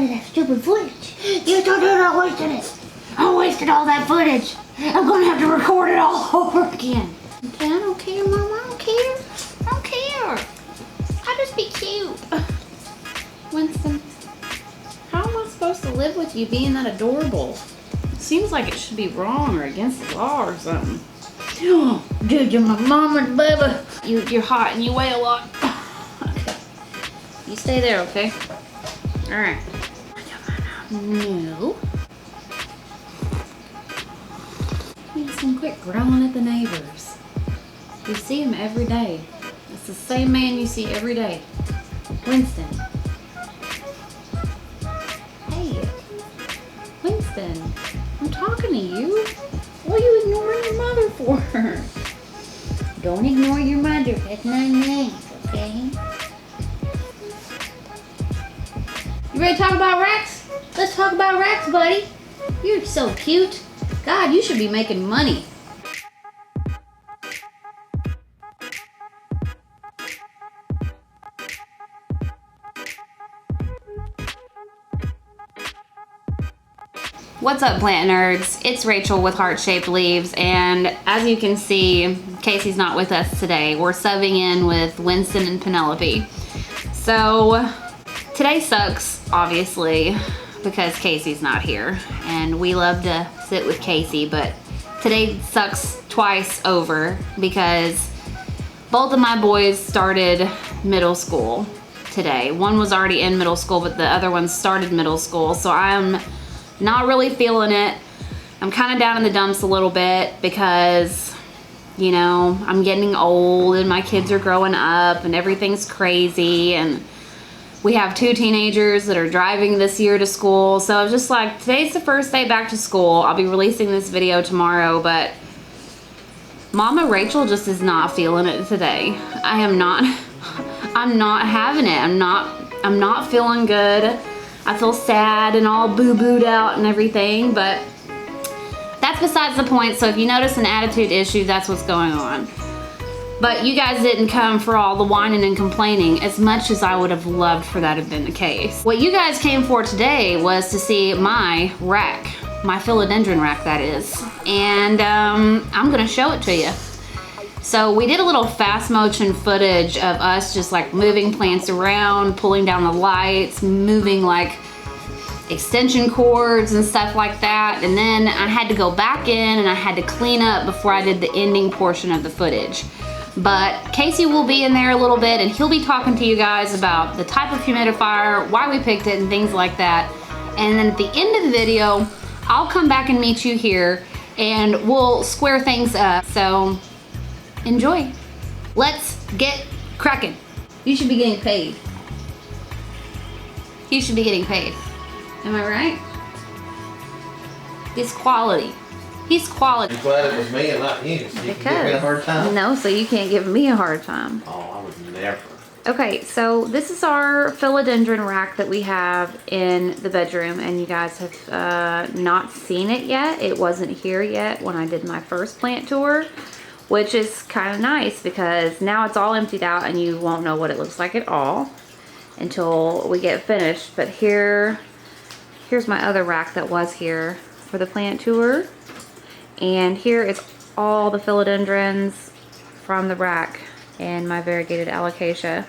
of that stupid footage. You told me I wasted it. I wasted all that footage. I'm gonna have to record it all over again. Okay, I don't care, Mom. I don't care. I don't care. I'll just be cute. Winston, how am I supposed to live with you being that adorable? Seems like it should be wrong or against the law or something. Oh, dude, you're my mama, baby. You're hot and you weigh a lot. Okay. You stay there, okay? All right. No. Winston, quit growling at the neighbors. You see him every day. It's the same man you see every day. Winston. Hey. Winston, I'm talking to you. What are you ignoring your mother for? Don't ignore your mother. That's not nice, okay? You ready to talk about Rex? Let's talk about Rex, buddy. You're so cute. God, you should be making money. What's up, plant nerds? It's Rachel with Heart-Shaped Leaves, and as you can see, Casey's not with us today. We're subbing in with Winston and Penelope. So today sucks, obviously, because Casey's not here, and we love to sit with Casey, but today sucks twice over because both of my boys started middle school today. One was already in middle school, but the other one started middle school, so I'm not really feeling it. I'm kind of down in the dumps a little bit because, you know, I'm getting old and my kids are growing up and everything's crazy, and we have 2 teenagers that are driving this year to school. So I was just like, today's the first day back to school. I'll be releasing this video tomorrow, but Mama Rachel just is not feeling it today. I'm not having it. I'm not feeling good. I feel sad and all boo-booed out and everything, but that's besides the point. So if you notice an attitude issue, that's what's going on. But you guys didn't come for all the whining and complaining as much as I would have loved for that to have been the case. What you guys came for today was to see my rack, my philodendron rack, that is. And I'm gonna show it to you. So we did a little fast motion footage of us just like moving plants around, pulling down the lights, moving like extension cords and stuff like that. And then I had to go back in and I had to clean up before I did the ending portion of the footage. But Casey will be in there a little bit and he'll be talking to you guys about the type of humidifier, why we picked it and things like that. And then at the end of the video, I'll come back and meet you here and we'll square things up. So enjoy. Let's get cracking. You should be getting paid. You should be getting paid. Am I right? He's quality. He's quality. I'm glad it was me and not you. So you can give me a hard time? No, so you can't give me a hard time. Oh, I would never. Okay, so this is our philodendron rack that we have in the bedroom, and you guys have not seen it yet. It wasn't here yet when I did my first plant tour, which is kind of nice because now it's all emptied out and you won't know what it looks like at all until we get finished. But here's my other rack that was here for the plant tour. And here is all the philodendrons from the rack and my variegated alocasia.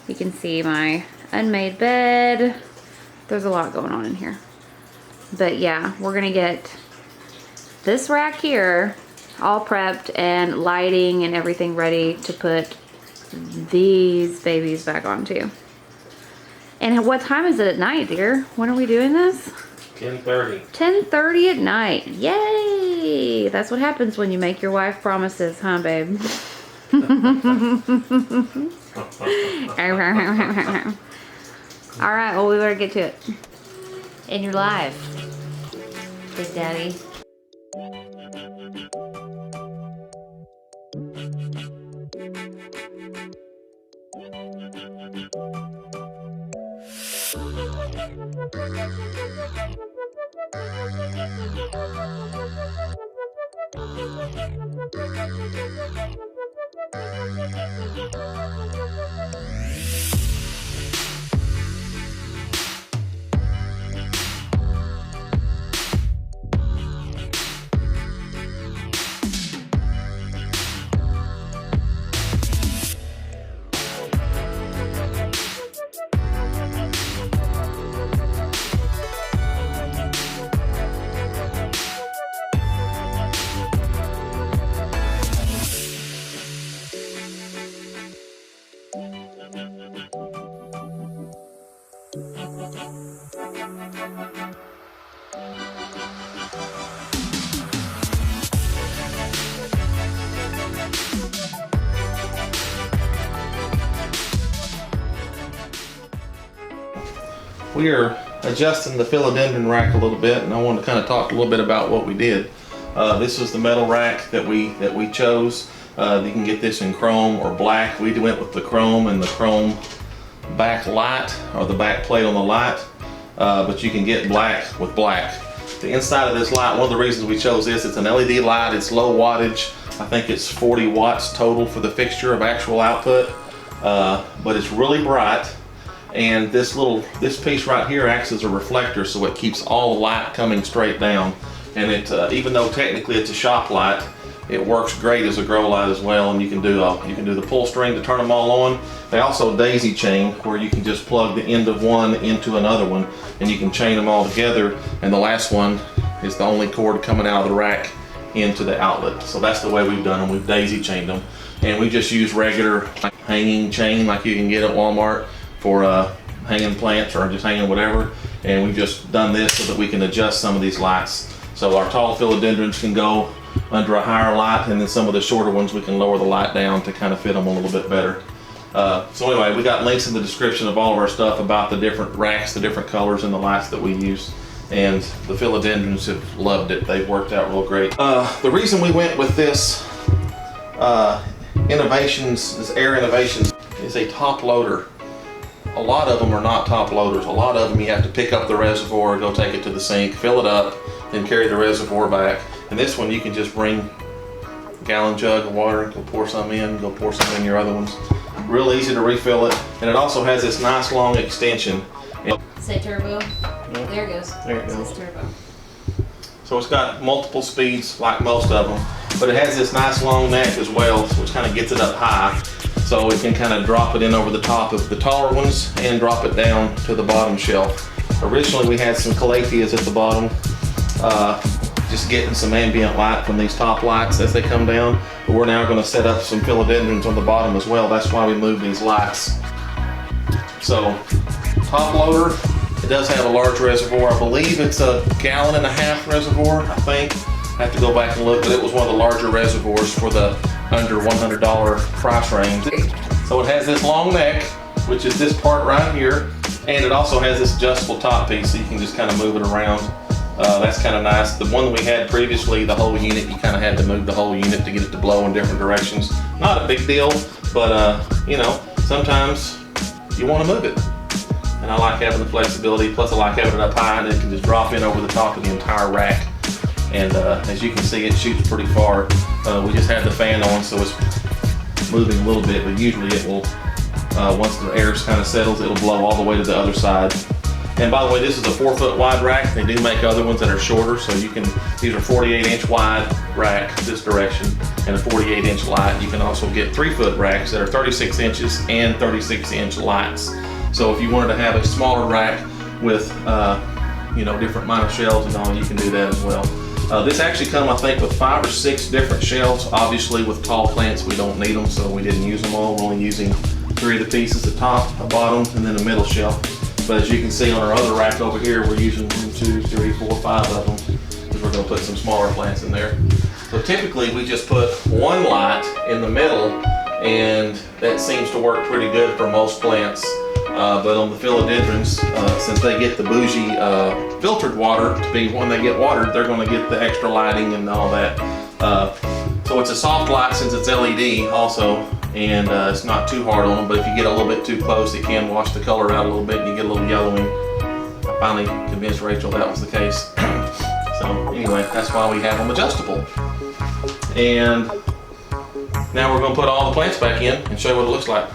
You can see my unmade bed. There's a lot going on in here. But yeah, we're gonna get this rack here all prepped and lighting and everything ready to put these babies back onto. And what time is it at night, dear? When are we doing this? 10:30. 10:30 at night. Yay! That's what happens when you make your wife promises, huh, babe? All right, well, we better get to it. And you're live, Big Daddy. We are adjusting the philodendron rack a little bit, and I want to kind of talk a little bit about what we did. This was the metal rack that we chose. You can get this in chrome or black. We went with the chrome and the chrome back light, or the back plate on the light, but you can get black with black. The inside of this light, one of the reasons we chose this, it's an LED light, it's low wattage. I think it's 40 watts total for the fixture of actual output, but it's really bright. And this piece right here acts as a reflector, so it keeps all the light coming straight down. And it, even though technically it's a shop light, it works great as a grow light as well. And you can do the pull string to turn them all on. They also daisy chain, where you can just plug the end of one into another one, and you can chain them all together. And the last one is the only cord coming out of the rack into the outlet. So that's the way we've done them. We've daisy chained them, and we just use regular hanging chain like you can get at Walmart for hanging plants or just hanging whatever. And we've just done this so that we can adjust some of these lights. So our tall philodendrons can go under a higher light, and then some of the shorter ones we can lower the light down to kind of fit them a little bit better. So anyway, we got links in the description of all of our stuff about the different racks, the different colors, and the lights that we use. And the philodendrons have loved it. They've worked out real great. The reason we went with this Air Innovations, is a top loader. A lot of them are not top loaders. A lot of them you have to pick up the reservoir, go take it to the sink, fill it up, then carry the reservoir back. And this one you can just bring a gallon jug of water, go pour some in, go pour some in your other ones. Real easy to refill it. And it also has this nice long extension. Say turbo. There it goes. There it goes. It says turbo. So it's got multiple speeds like most of them, but it has this nice long neck as well, which kind of gets it up high. So we can kind of drop it in over the top of the taller ones and drop it down to the bottom shelf. Originally we had some calatheas at the bottom, just getting some ambient light from these top lights as they come down. But we're now going to set up some philodendrons on the bottom as well. That's why we moved these lights. So top loader, it does have a large reservoir. I believe it's a 1.5 gallon reservoir, I think. I have to go back and look, but it was one of the larger reservoirs for the under $100 price range. So it has this long neck, which is this part right here, and it also has this adjustable top piece, so you can just kind of move it around. That's kind of nice. The one that we had previously, the whole unit, you kind of had to move the whole unit to get it to blow in different directions. Not a big deal, but you know, sometimes you want to move it. And I like having the flexibility, plus I like having it up high, and it can just drop in over the top of the entire rack. And as you can see, it shoots pretty far. We just had the fan on, so it's moving a little bit, but usually it will, once the air kind of settles, it'll blow all the way to the other side. And by the way, this is a 4-foot wide rack. They do make other ones that are shorter, so you can, these are 48-inch wide rack this direction, and a 48-inch light. You can also get 3-foot racks that are 36 inches and 36-inch lights. So if you wanted to have a smaller rack with you know, different minor shelves and all, you can do that as well. This actually comes, I think, with 5 or 6 different shelves. Obviously, with tall plants, we don't need them, so we didn't use them all. We're only using 3 of the pieces, the top, the bottom, and then the middle shelf. But as you can see on our other rack over here, we're using 1, 2, 3, 4, 5 of them, because we're going to put some smaller plants in there. So typically, we just put one light in the middle, and that seems to work pretty good for most plants. But on the philodendrons, since they get the bougie filtered water to be when they get watered, they're going to get the extra lighting and all that. So it's a soft light since it's LED also, and it's not too hard on them, but if you get a little bit too close, it can wash the color out a little bit and you get a little yellowing. I finally convinced Rachel that was the case. So anyway, that's why we have them adjustable. And now we're going to put all the plants back in and show you what it looks like.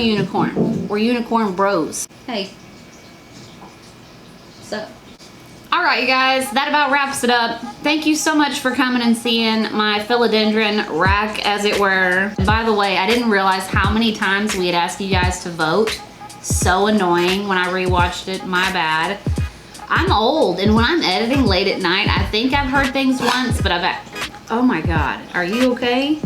a unicorn. We're unicorn bros. Hey. So. Alright you guys, that about wraps it up. Thank you so much for coming and seeing my philodendron rack, as it were. By the way, I didn't realize how many times we had asked you guys to vote. So annoying when I rewatched it, my bad. I'm old, and when I'm editing late at night, I think I've heard things once, but oh my God, are you okay?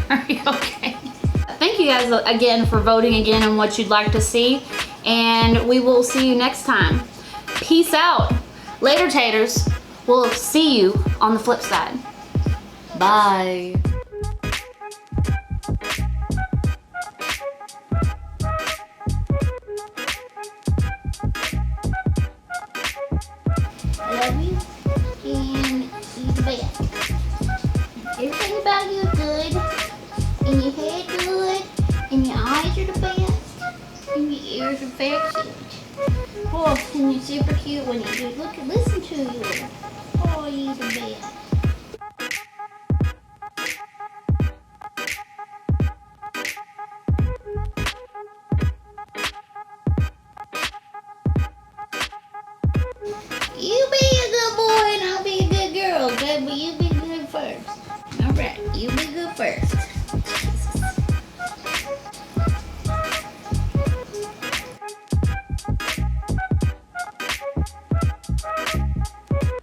Are you okay? Thank you guys again for voting again on what you'd like to see. And we will see you next time. Peace out. Later, taters. We'll see you on the flip side. Bye. I love you, and you're the best. Everything about you is good, and your head good, and your eyes are the best. And your ears are very cute. Oh, and you're super cute when you do look and listen to you. Oh, you're the best. You be